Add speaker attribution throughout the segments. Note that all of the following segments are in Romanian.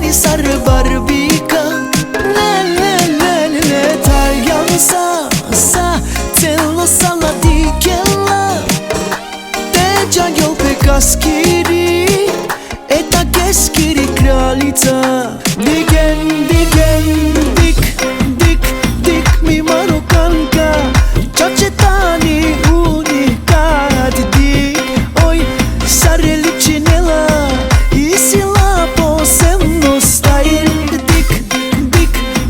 Speaker 1: ni sarı barbika le le le le le Tagliam sa Tello sala di kella Te gianghio pe kaskiri Eta keskiri kraljica Digen, dik, dik mi Marokanka Čačetani unikat dik Oj, sare ličinela I sila posebno stajl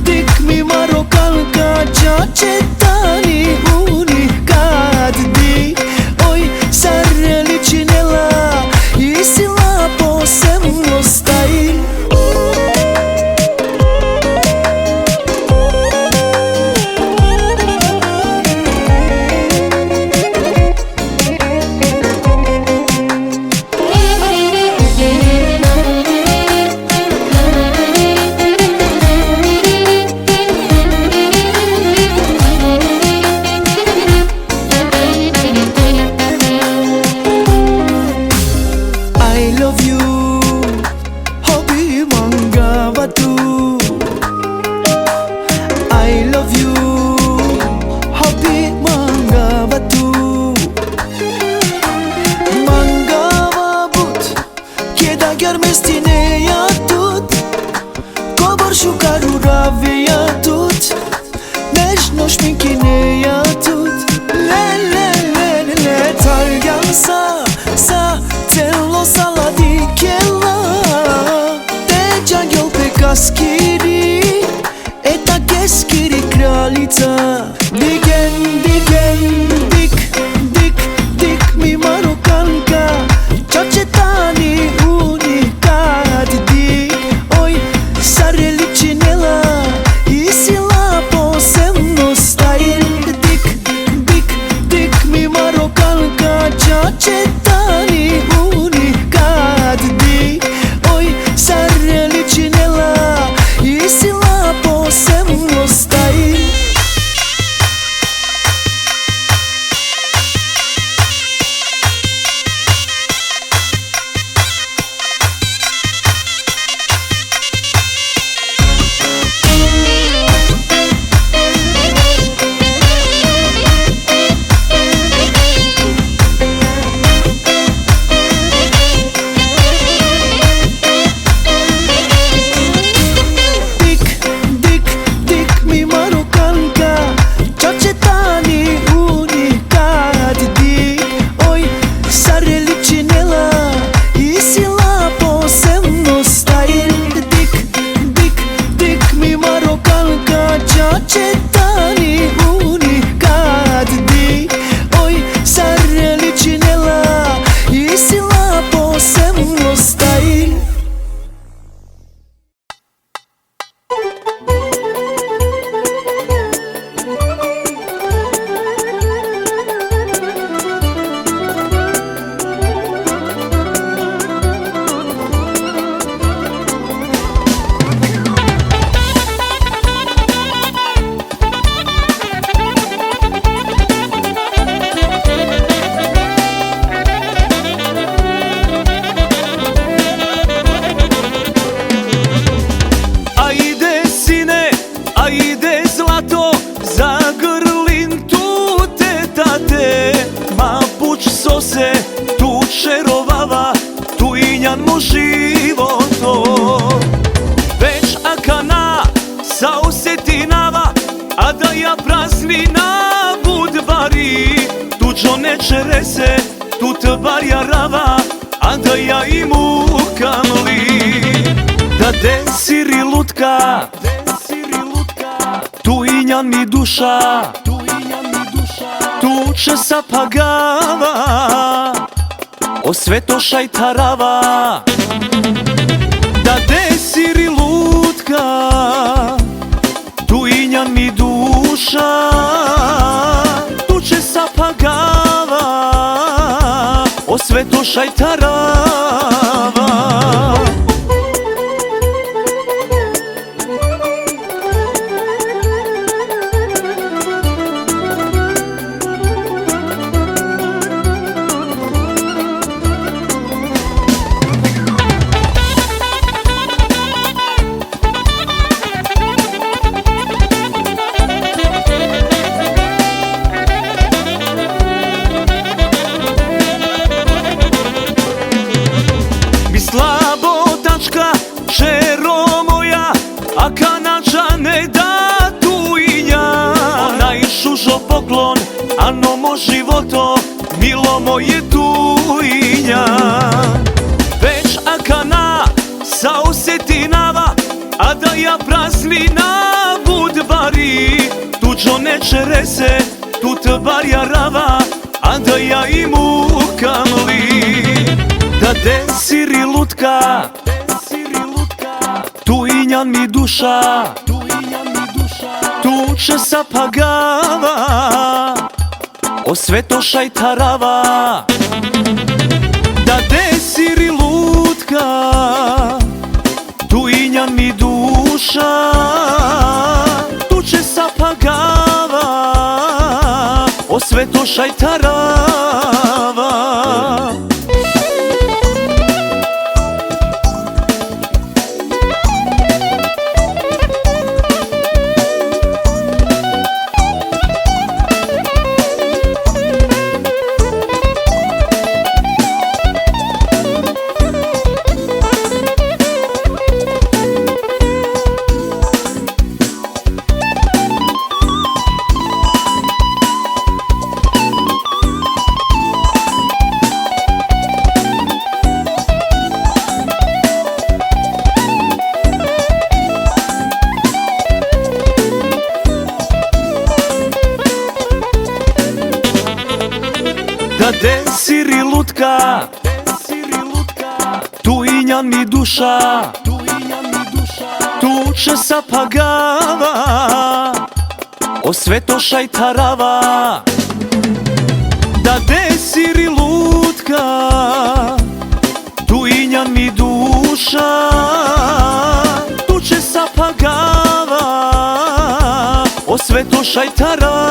Speaker 1: Dik mi Marokanka Čačetani unikat dik Oj, sare ličinela I sila posebno stajl I love you, hobi mangavatu I love you, hobi mangavatu Mangavabut, keda görmestine yatut Kobor shukaru raviatut Nežno šminkine jatut Le le le le Targan sa Tello sala di kella Te gianghio pe kaskiri Eta keskiri kraljica Digen, dik mi Marokanka Čačetani unikat dik Oj, sare ličinela I sila posebno stajl Dik mi Marokanka Čačetani unikat dik Oj, sare ličinela I sila posebno stajl Dik mi Marokanka Čačetani unikat dik Oj, sare ličinela I sila posebno stajl Dik mi Marokanka Čačetani unikat dik Oj, sare ličinela I sila posebno stajl Ajde sine, ajde zlato Zagrlim tu te tate Ma puć sose tu čerovava Tu injan mu životo Već akana sa osetinava A da ja praznina budvari Tu džone čerese, tu tvarja rava A da ja imu kamli Da desiri lutka Tu injan mi duša Tu će sapagava O sveto šajtarava Da desiri lutka Tu injan mi duša Tu će sapagava O sveto šajtarava o životo, milo moje tujnja. Već akana sa osetinava, a da ja praznina budvari. Tuđo nečere se, tut barja rava, a da ja imu kamli. Da desiri lutka, tujnjan mi duša, tuče sa pagava, o sveto šajtarava. Da desiri lutka, tujnjan mi duša, tuče sa pagava, o sveto šajtarava. Da desiri lutka, tujnjan mi duša, tuče sa pagava, o sveto šajtarava. Da desiri lutka, tujnjan mi duša, tuče sa pagava, o sveto šajtarava.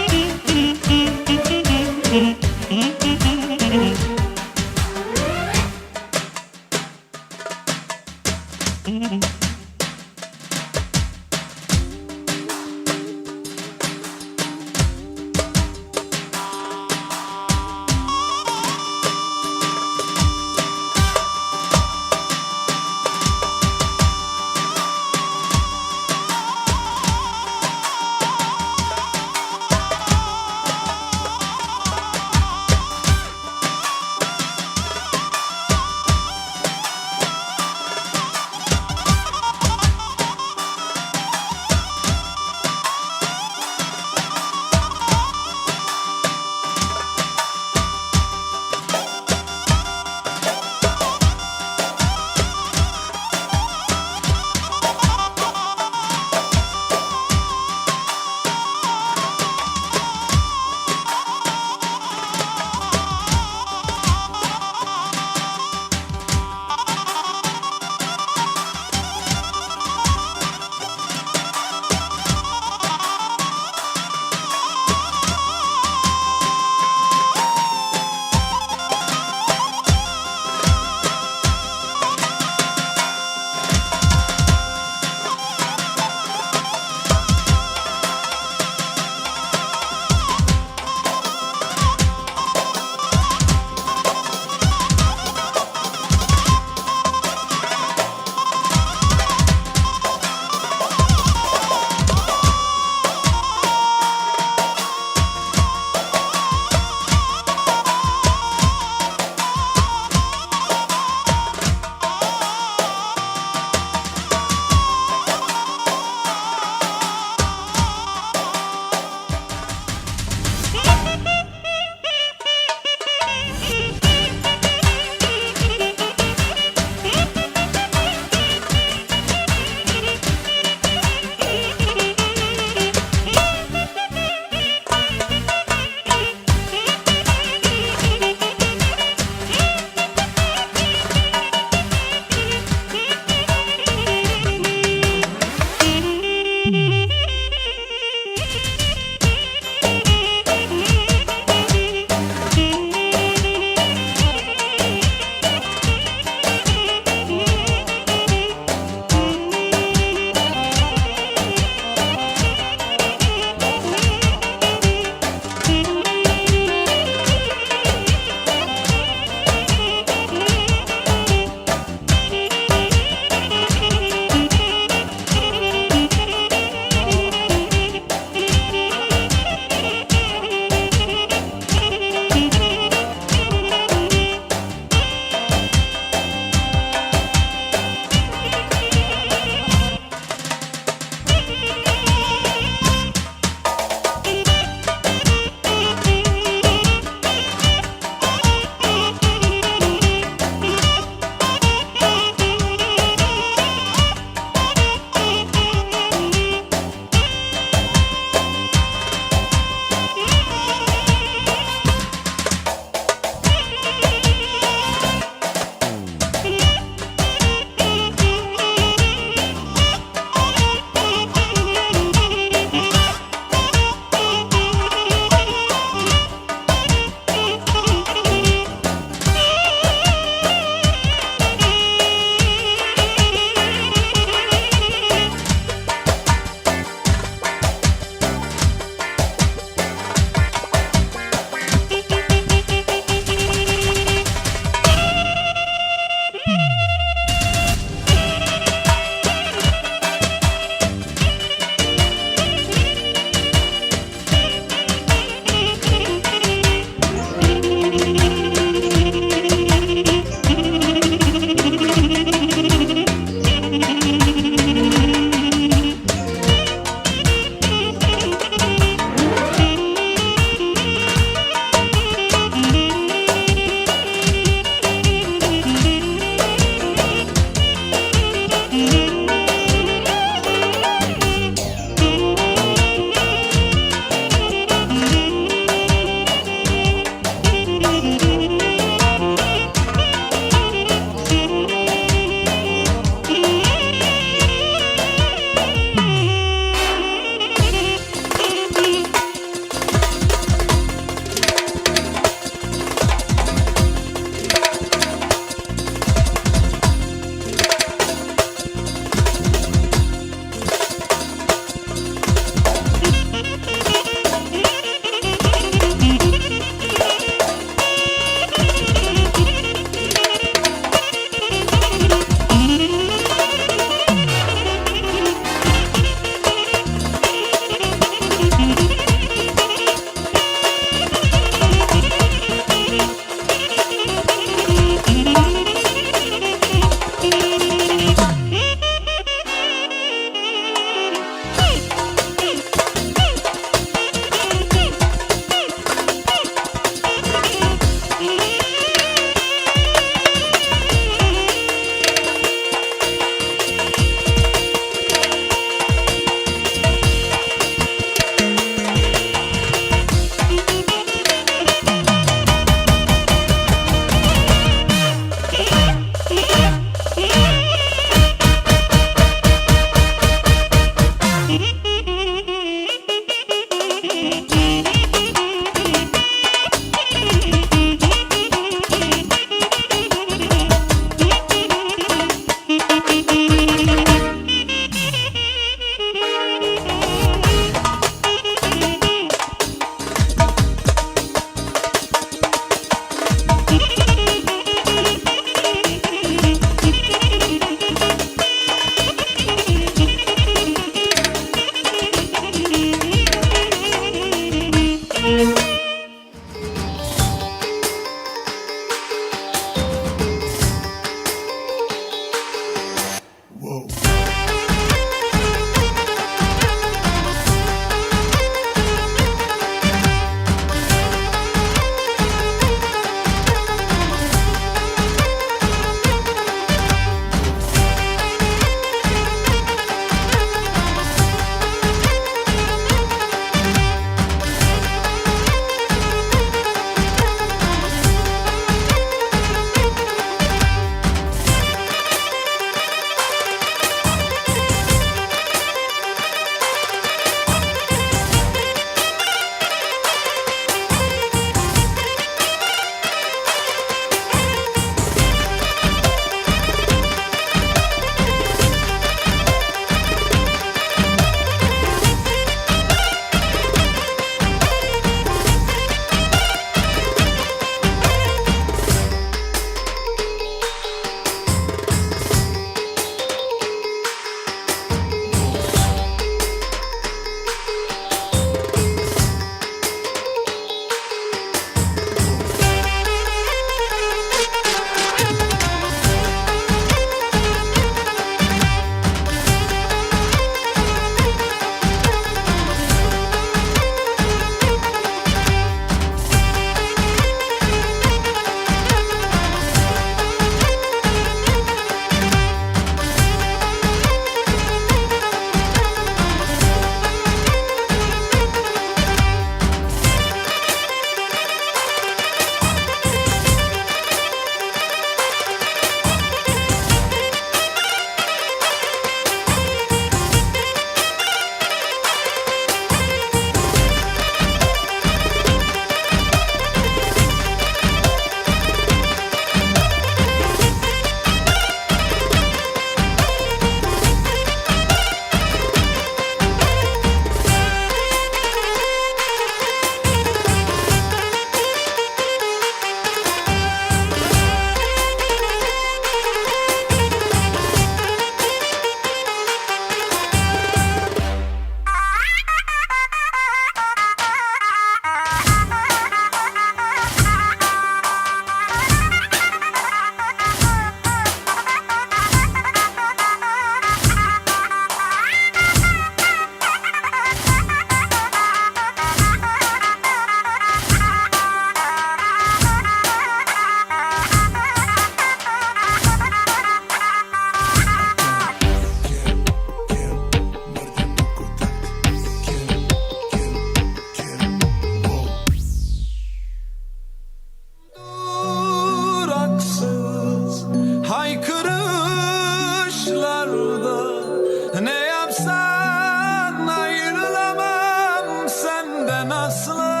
Speaker 2: burada. Ne yapsan ayrılamam senden asla.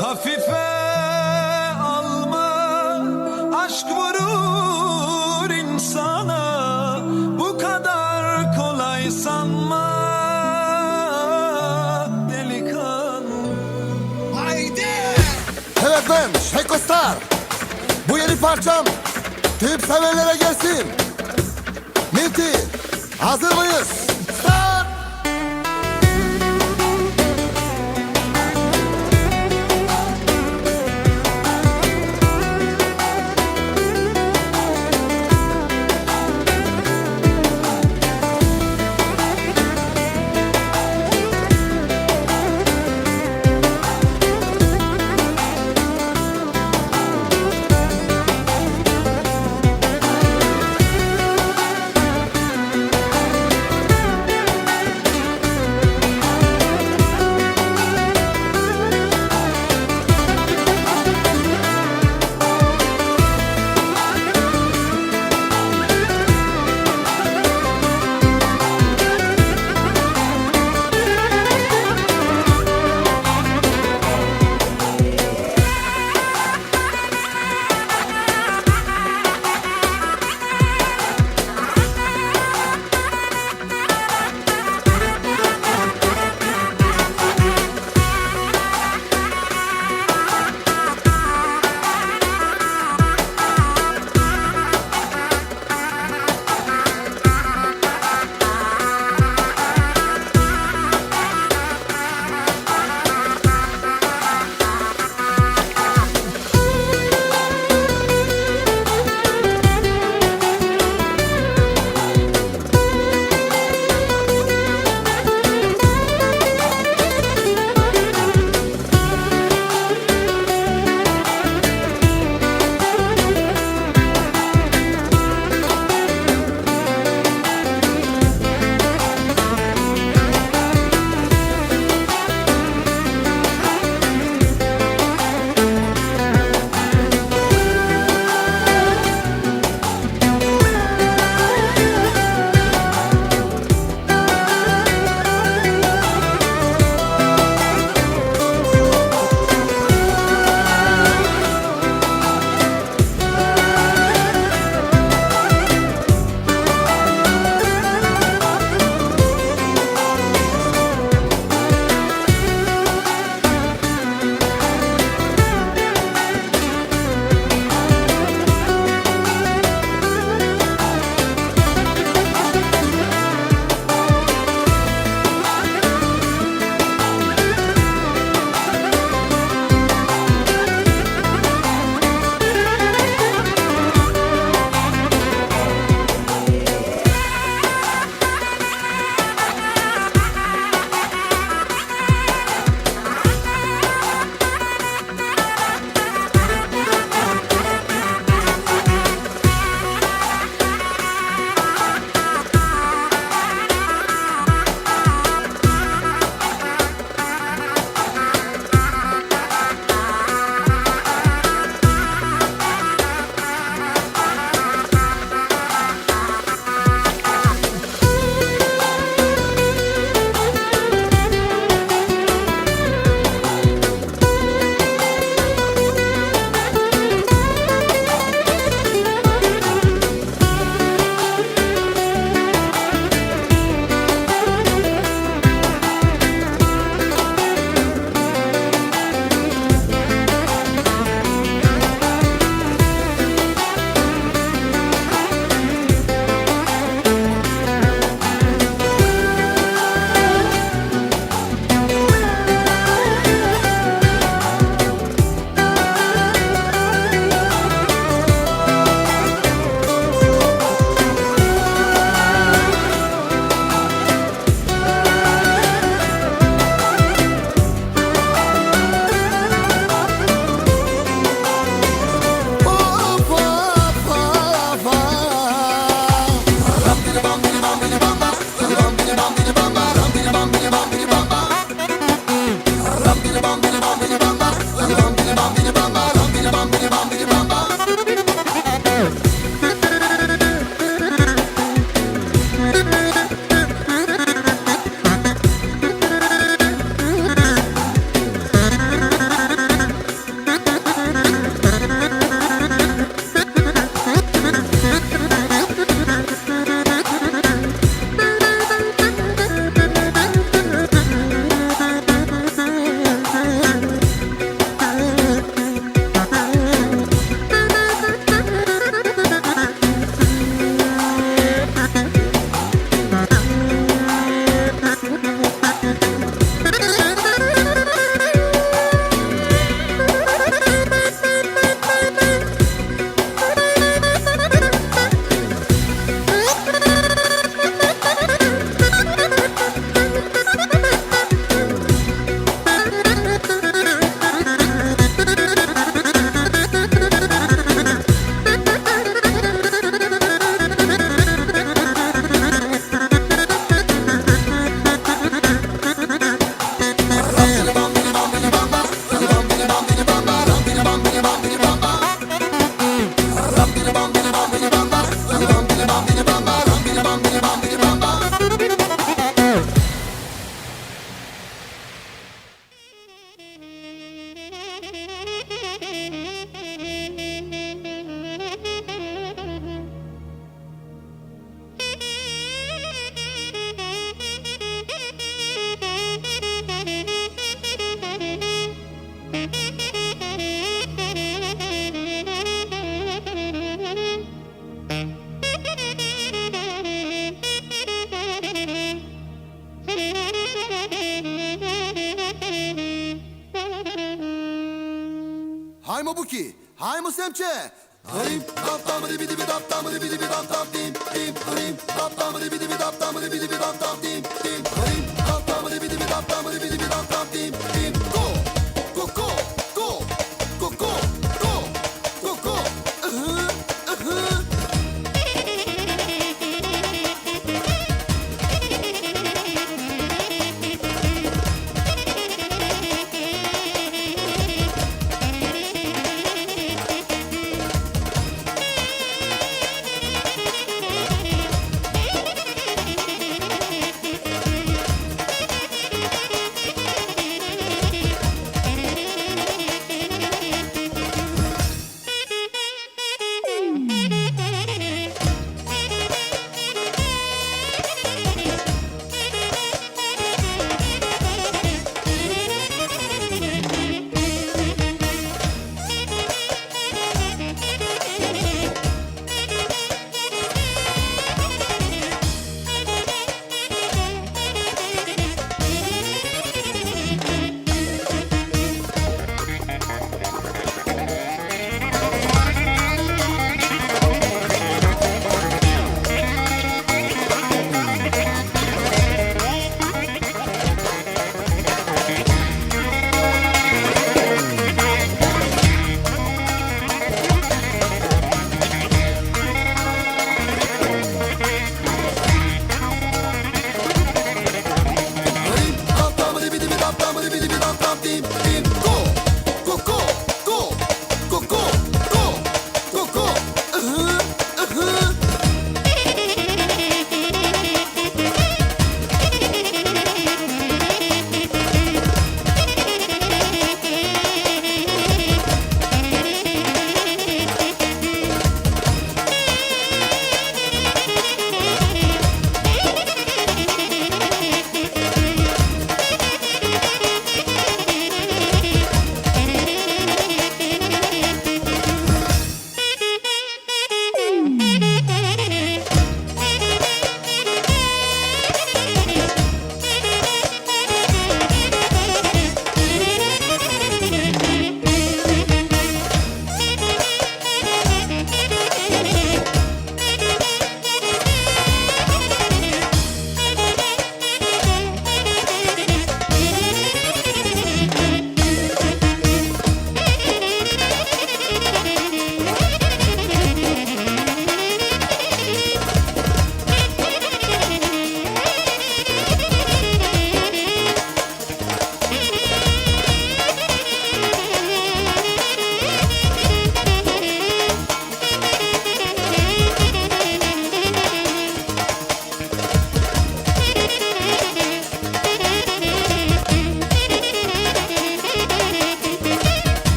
Speaker 2: Hafife alma, aşk vurur insana. Bu kadar kolay sanma delikanlı. Haydi!
Speaker 3: Evet ben Şeko Star. Bu yeni parçam tüm severlere gelsin. Minti, hazır mıyız? Start! ki. Hay mı semçe? Harim dap dam di bidi dap dam di bidi dap dam dim dim harim dap dam di bidi dap dam di bidi dap dam dim dim harim dap dam di bidi dap dam di bidi dap dam dim dim go go go go go go go go go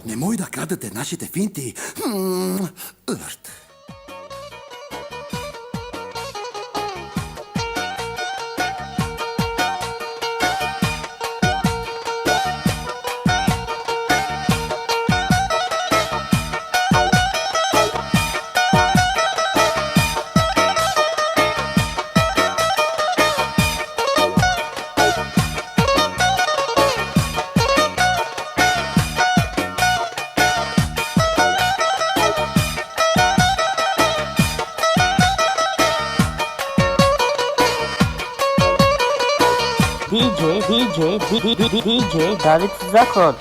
Speaker 3: Nemoj da kradete našite finti. Ört.
Speaker 4: DJ David Zakon.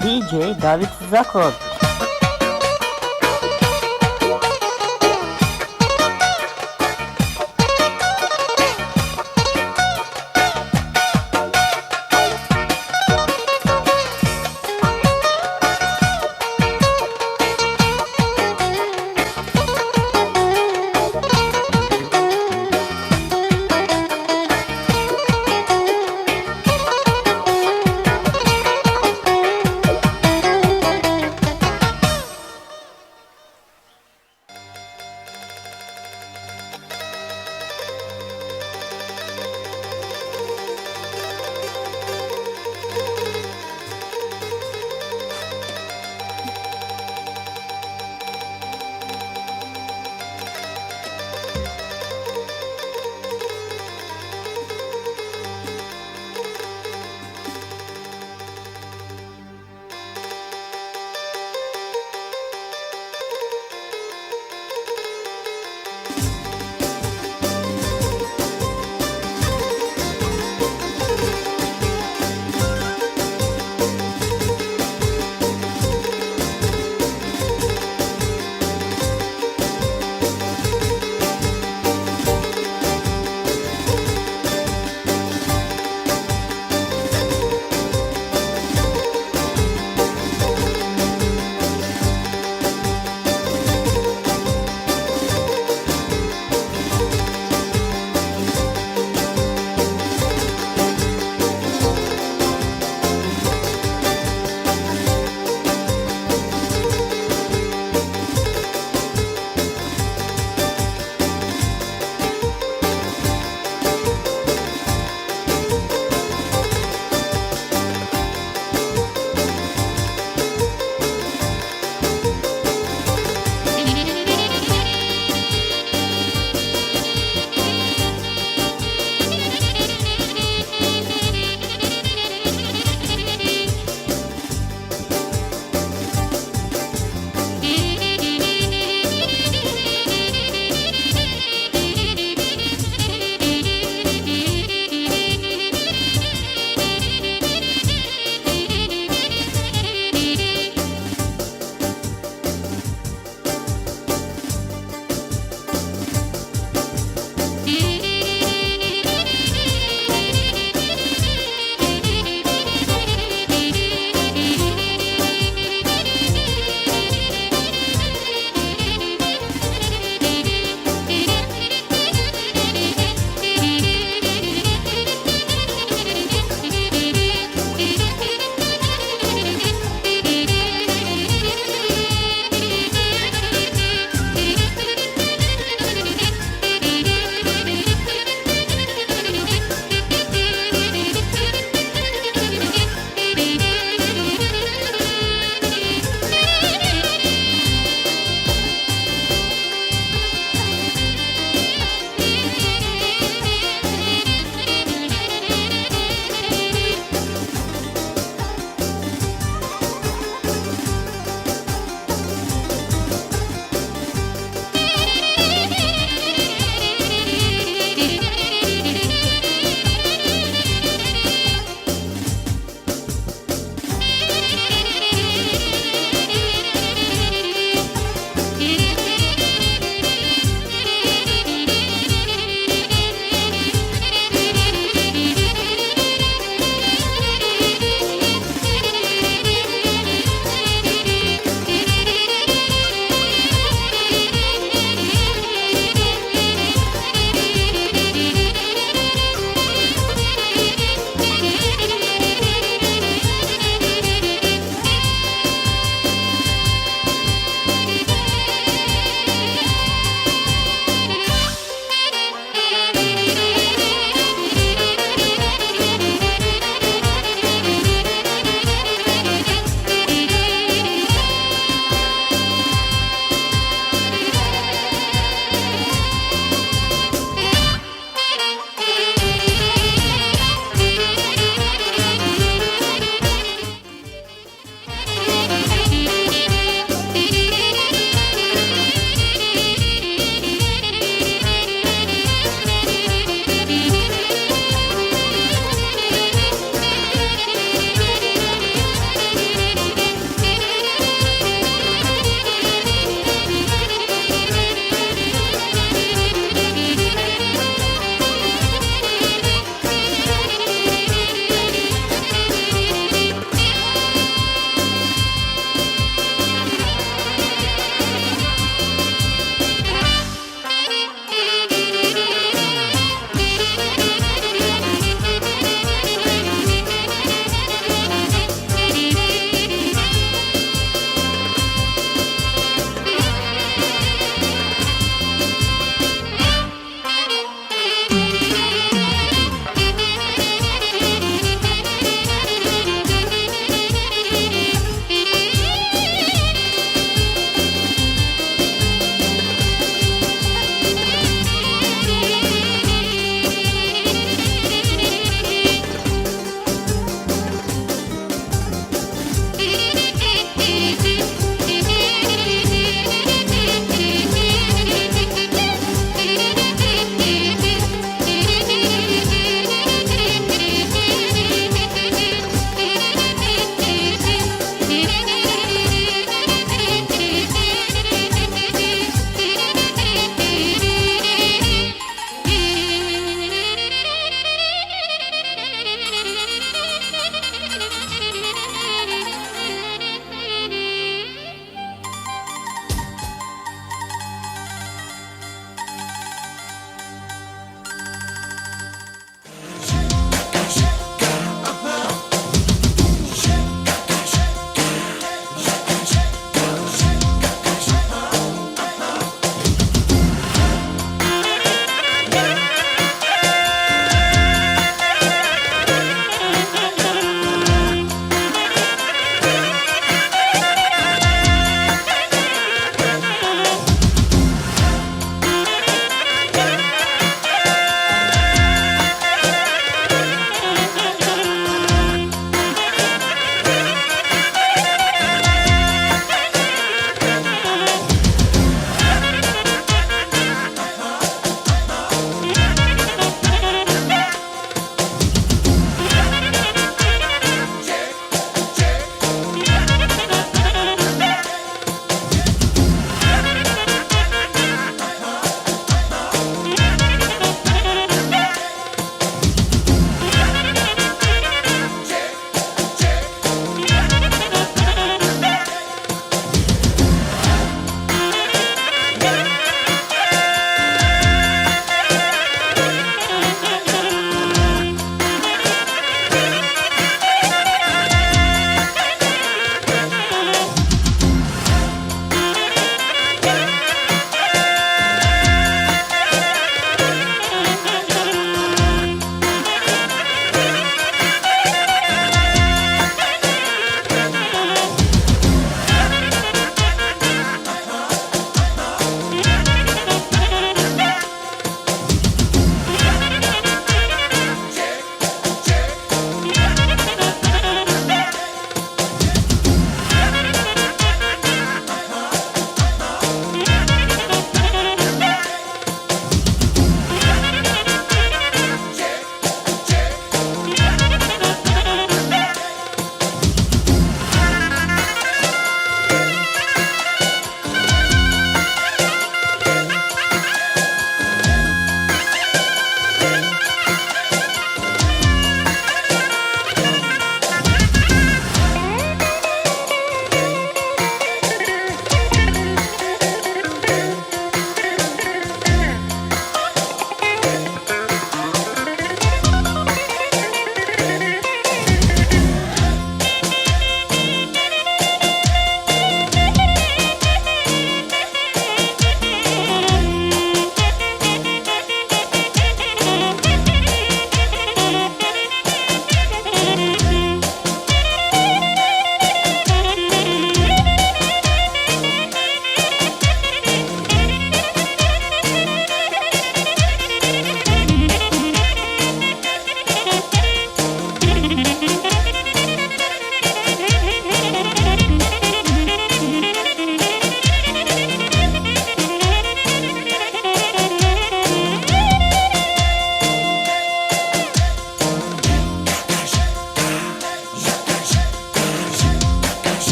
Speaker 4: DJ David Zakot.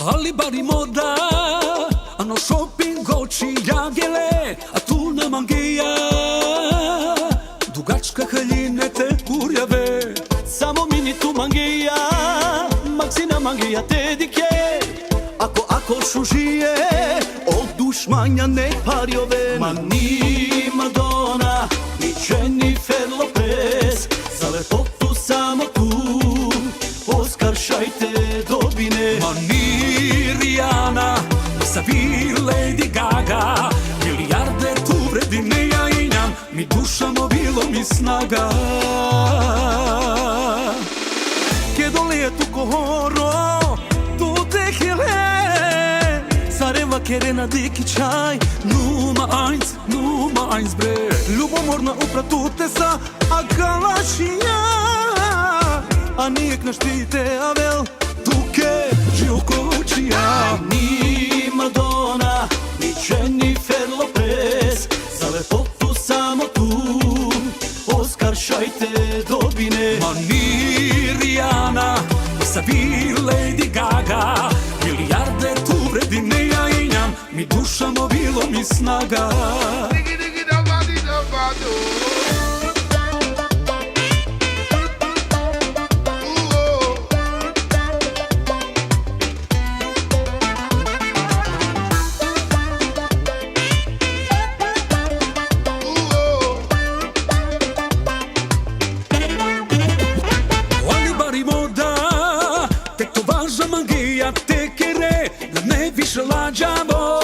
Speaker 2: Ali bari moda, ano shopping oči jagele, a tu na mangeja dugačka haljine te kurjave.
Speaker 1: Samo mini tu mangeja, maksina mangeja te dike. Ako šužije, od dušmanja ne parjove. Ma ni Madonna, ni Jennifer Lopez, za lepotu samo tu poskaršajte dobine.
Speaker 2: Ma ni Rihanna, sa vi Lady Gaga, milijarde tu vredine ja injam, mi dušamo bilo mi snaga.
Speaker 1: Che dole tu kohoro, tu te hele, Sareva kerena diki čaj.
Speaker 2: Nummer eins bre.
Speaker 1: Ljubomorna upra tu te sa agalašija, a nijek ne štite, a vel
Speaker 2: Tuke, Žilkočija.
Speaker 1: Ni Madonna, ni Jennifer Lopez, za lepotu samo tu poskaršajte dobine.
Speaker 2: Ma ni Rihanna, sa vi Lady Gaga, milijarde tu vredine ja injam, mi dušamo bilo mi snaga. Lađamo,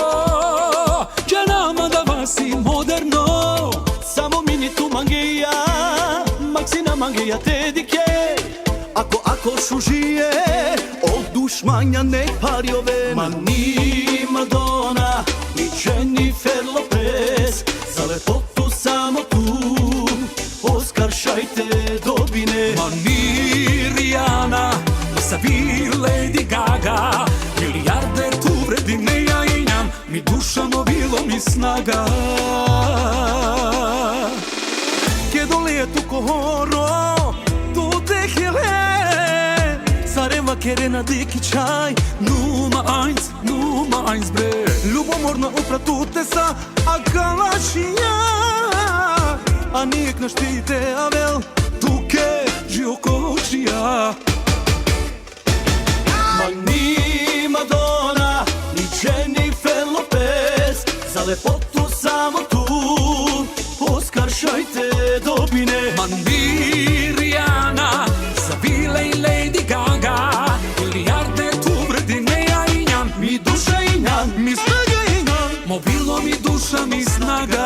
Speaker 2: će nama da vasi moderno.
Speaker 1: Samo mini tu mangeja, maksina mangeja te dike. Ako šužije, od dušmanja ne parjove. Ma ni Madonna, ni Jennifer Lopez, za lepotu samo tu poskaršajte dobine.
Speaker 2: Ma ni Rihanna, sa vi Lady Gaga, milijarde tu vredine ja injam, mi dušamo bilo mi snaga.
Speaker 1: Che dole tu kohoro, tu te hele, Sareva kerena diki čaj.
Speaker 2: Nummer eins bre.
Speaker 1: Ljubomorna upra tu te sa agalašija, a nijek ne štite, a vel
Speaker 2: Tuke, Žilkočija.
Speaker 1: Ma ni Madonna, ni Jennifer Lopez, za lepotu samo tu poskaršajte dobine.
Speaker 2: Ma ni Rihanna, sa Vile i Lady Gaga, milijarde tu vredine ja injam, mi duša injam, mi snaga injam, mobilo mi duša mi snaga.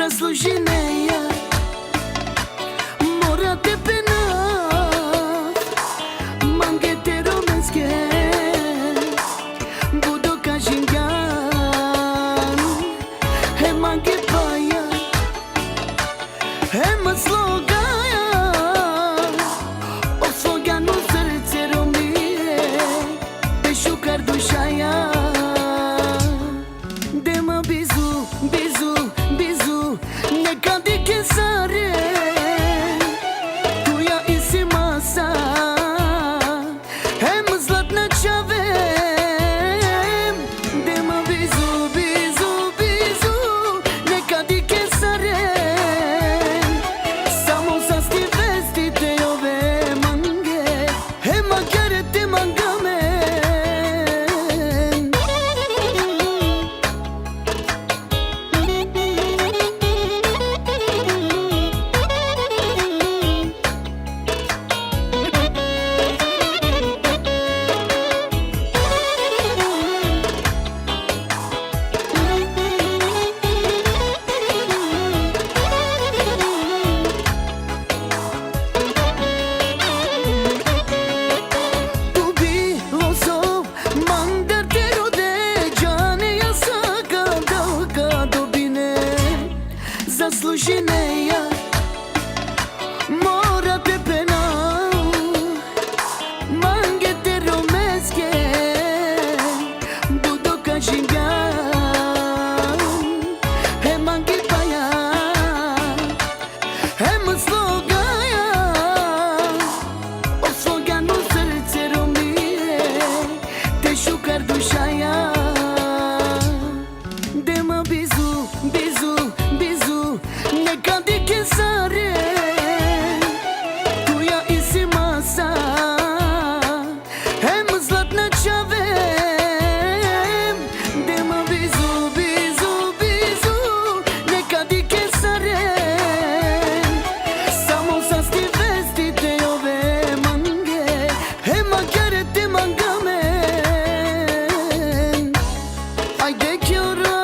Speaker 1: Zasluženeja morate pena mangete romenske budo kažingan he mange paja he maslogaja o sloganu srce romije pešukar dušaja dema bizu bizu bizu neka dike sare tuja isi masa hem zlatna čavem dema bizu bizu bizu neka dike sare samo sa sti vestite ove mange he magare te mangame Zasluženeja morate pena mangete romeske budo kažingan he mangi paja he maslogaja o sloganu srce romije tešukar dušaja dema bizu bizu bizu neka dike sare tuja isi masa hem zlatna čavem dema bizu bizu bizu neka dike sare samo sa sti vestite ove mange he magare te mangame ajde kjora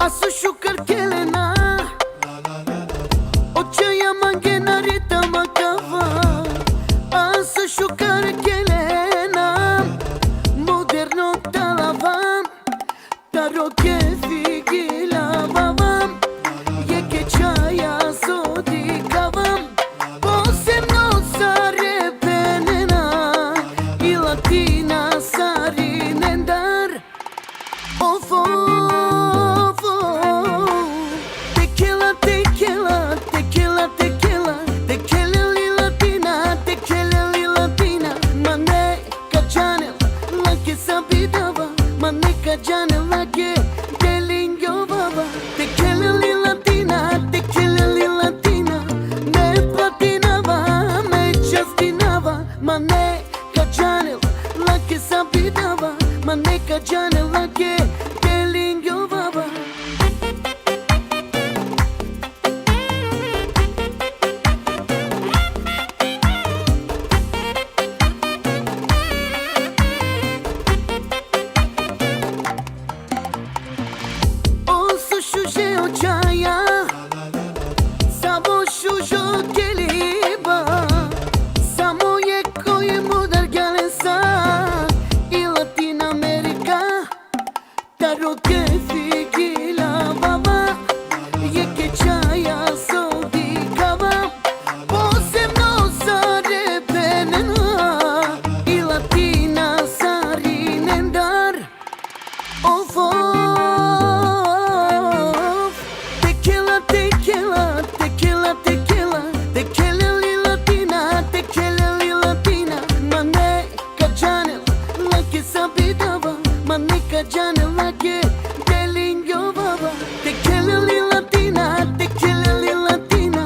Speaker 1: Asu shukar kelena Ochaya mangena rita makava Asu shukar kelena
Speaker 5: latina sarinendar. Of of of. Tequila, tequila, tequila, tequila, tequila li latina, tequila li latina. Mane kajanel la que sabidava, mane kajanel la que delingyo baba. Tequila li latina, tequila li latina. Me patinava, me justinava, mane kajanel la que sabidava, mane kajanel la que delingyo baba. Olsu şuje oçaya, sabo şujo geliba, samo je koji mudar galensa i Latin Amerika, taro ke figila baba, je ke čaja sodi kava, posebno sa repenena i Latina sarinendar. Of of. Tequila, tequila, tequila, tequila, tequila li latina, tequila li latina. Mane kajanel la que sabidava, mane kajanel la que delingyo baba. Tequila li latina, tequila li latina.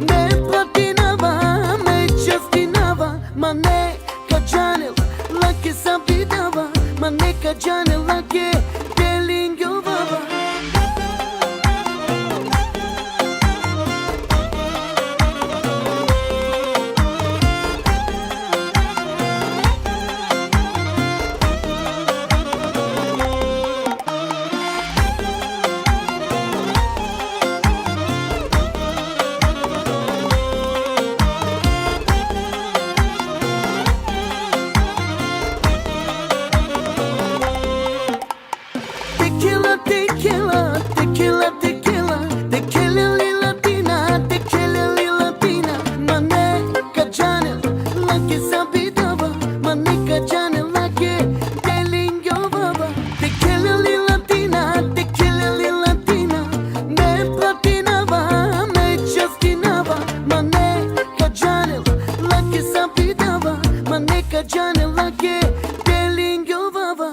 Speaker 5: Me patinava, me justinava, mane kajanel la que sabidava, mane kajanel la que delingyo baba. Tequila, tequila, tequila, tequila, tequila li latina, tequila li latina. Mane kajanel la que sabidava, mane kajanel la que delingyo baba. Tequila li latina, tequila li latina. Me patinava, me justinava, mane kajanel la que sabidava, mane kajanel la que delingyo baba.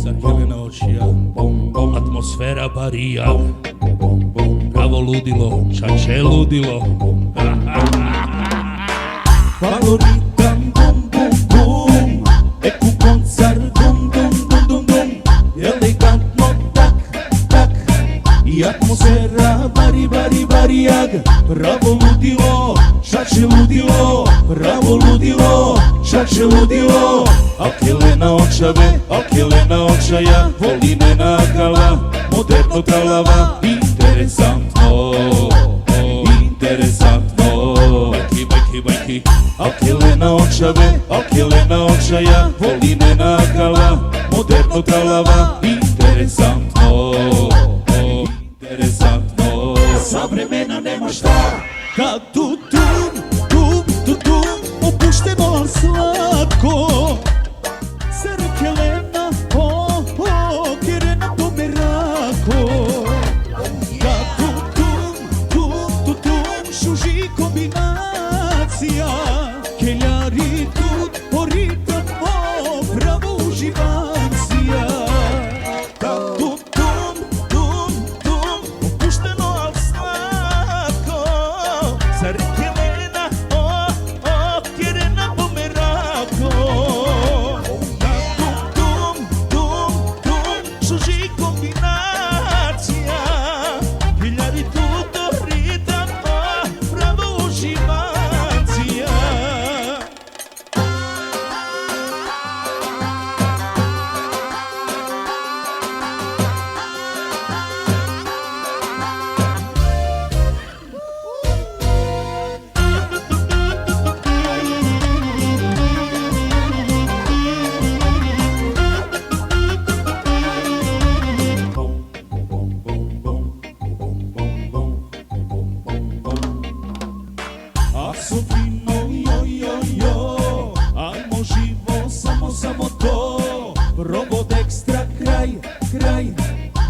Speaker 2: Crvena očija, atmosfera barija, pravo ludilo, čače ludilo.
Speaker 1: Favorita bum bum bum, ecco concert dum dum dum dum dum, elegantno tak tak, i atmosfera bari bari barijag, pravo ludilo, čače ludilo, pravo ludilo, čače ludilo. Akilena očave, akilena očaja, voline nagala, moderno talava, interesantno, interesantno. Bajki, bajki, bajki. Akilena očave, akilena očaja, voline nagala, moderno talava, interesantno, interesantno. Sa vremena nema šta, kad tu opušteno slatko. Serkelena, kirena pomerako. Kad tu šuži kombinacija, keljari tu oritam, pravo uživancija. Kad tu opušteno al slatko. Serkelena, kirena pomerako. Suži kombinacija, hiljari tuto ritam, pravo uživancija. A sofino, jo, ajmo živo, samo to. Robot ekstra, kraj,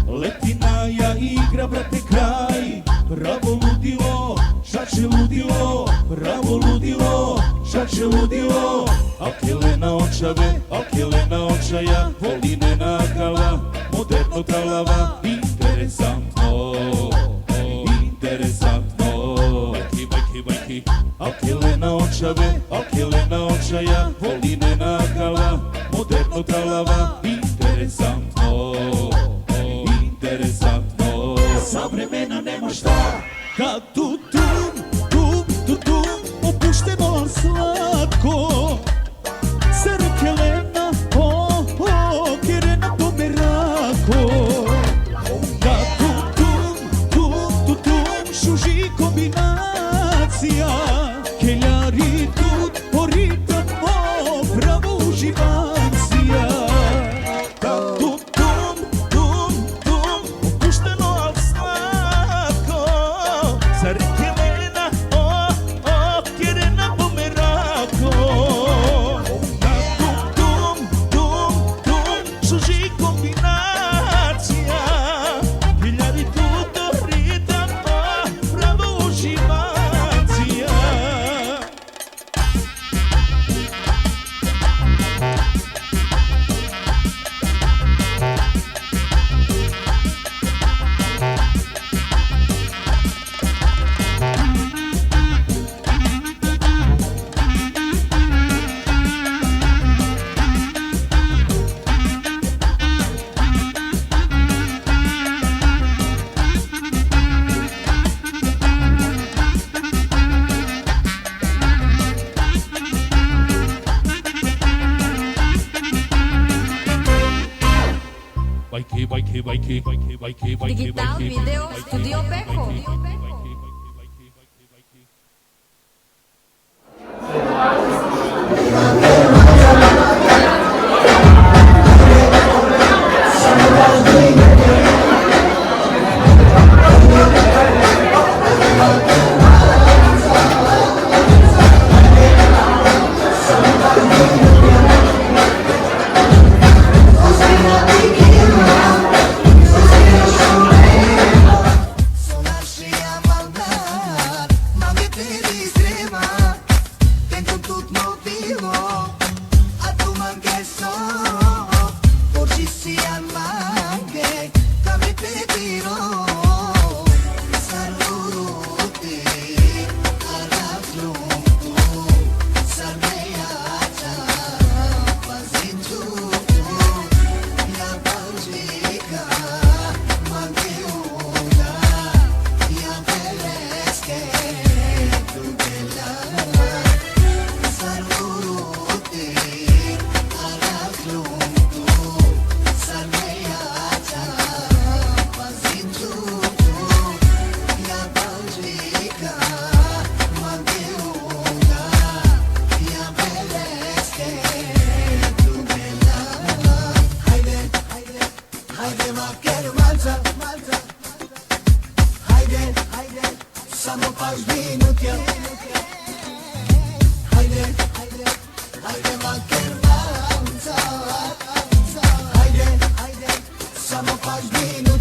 Speaker 1: letinaja igra, brate, kraj. Pravo ludilo, šače ludilo, pravo ludilo, šače ludilo. Akilena očave, akilena očaja, voline nagala, moderno talava, interesantno, interesantno. Bajki, bajki, bajki. Akilena očave, akilena očaja, voline nagala, moderno talava, interesantno, interesantno. Sa vremena nema šta, kad tu opušteno slatko. Serkelena, kirena pomerako. Kad tu šuži kombinacija, keljari tu oritam, pravo uživancija. Kad tu opušteno al slatko. Serkelena, kirena pomerako. Kad tu šuži kombinacija, hiljari tuto ritam, pravo uživancija. Bajki, bajki, bajki, bajki, bajki, bajki,
Speaker 6: Digital
Speaker 2: bajki,
Speaker 6: Video
Speaker 2: bajki,
Speaker 6: Studio
Speaker 2: bajki,
Speaker 6: Pecho.
Speaker 2: bajki, bajki, bajki, bajki, bajki, bajki.
Speaker 3: Sonar się faci minute. Haide, haide mă chermanța. Haide, să mă faci minute.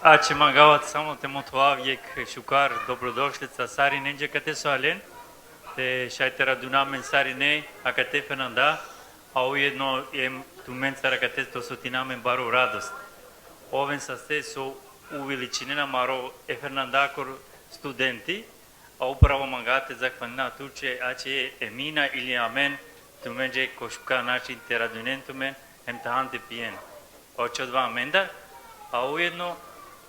Speaker 6: Ače magavac samo te motovavjek šukar dobrodošlica sari neđe kate soalen te šajtera dunamen sari ne akate Fernanda a ujedno je tumen sara kate to sotinamen baro radost. Oven sa ste su uveličinena maro Fernanda kor studenti a upravo magate zahvalna tuče ače emina ili amen tumen je košuka način te radunen tumen emtahante pijen. Oče dva amenda a ujedno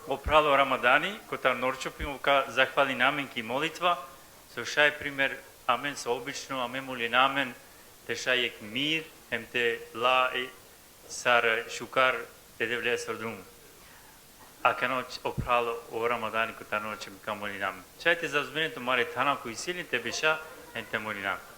Speaker 6: Opralo Ramadani, kotar Norčopim, zahvali namenki molitva, so šaj primer, amen so obično, amen moli namen, te šajek mir, hem te la sar šukar edevle sordum. A kanoć opralo o Ramadani, kotar Norčopim ka moli namen. Šaj te zazbunito mare tana koji silni te beša, hem te moli namen.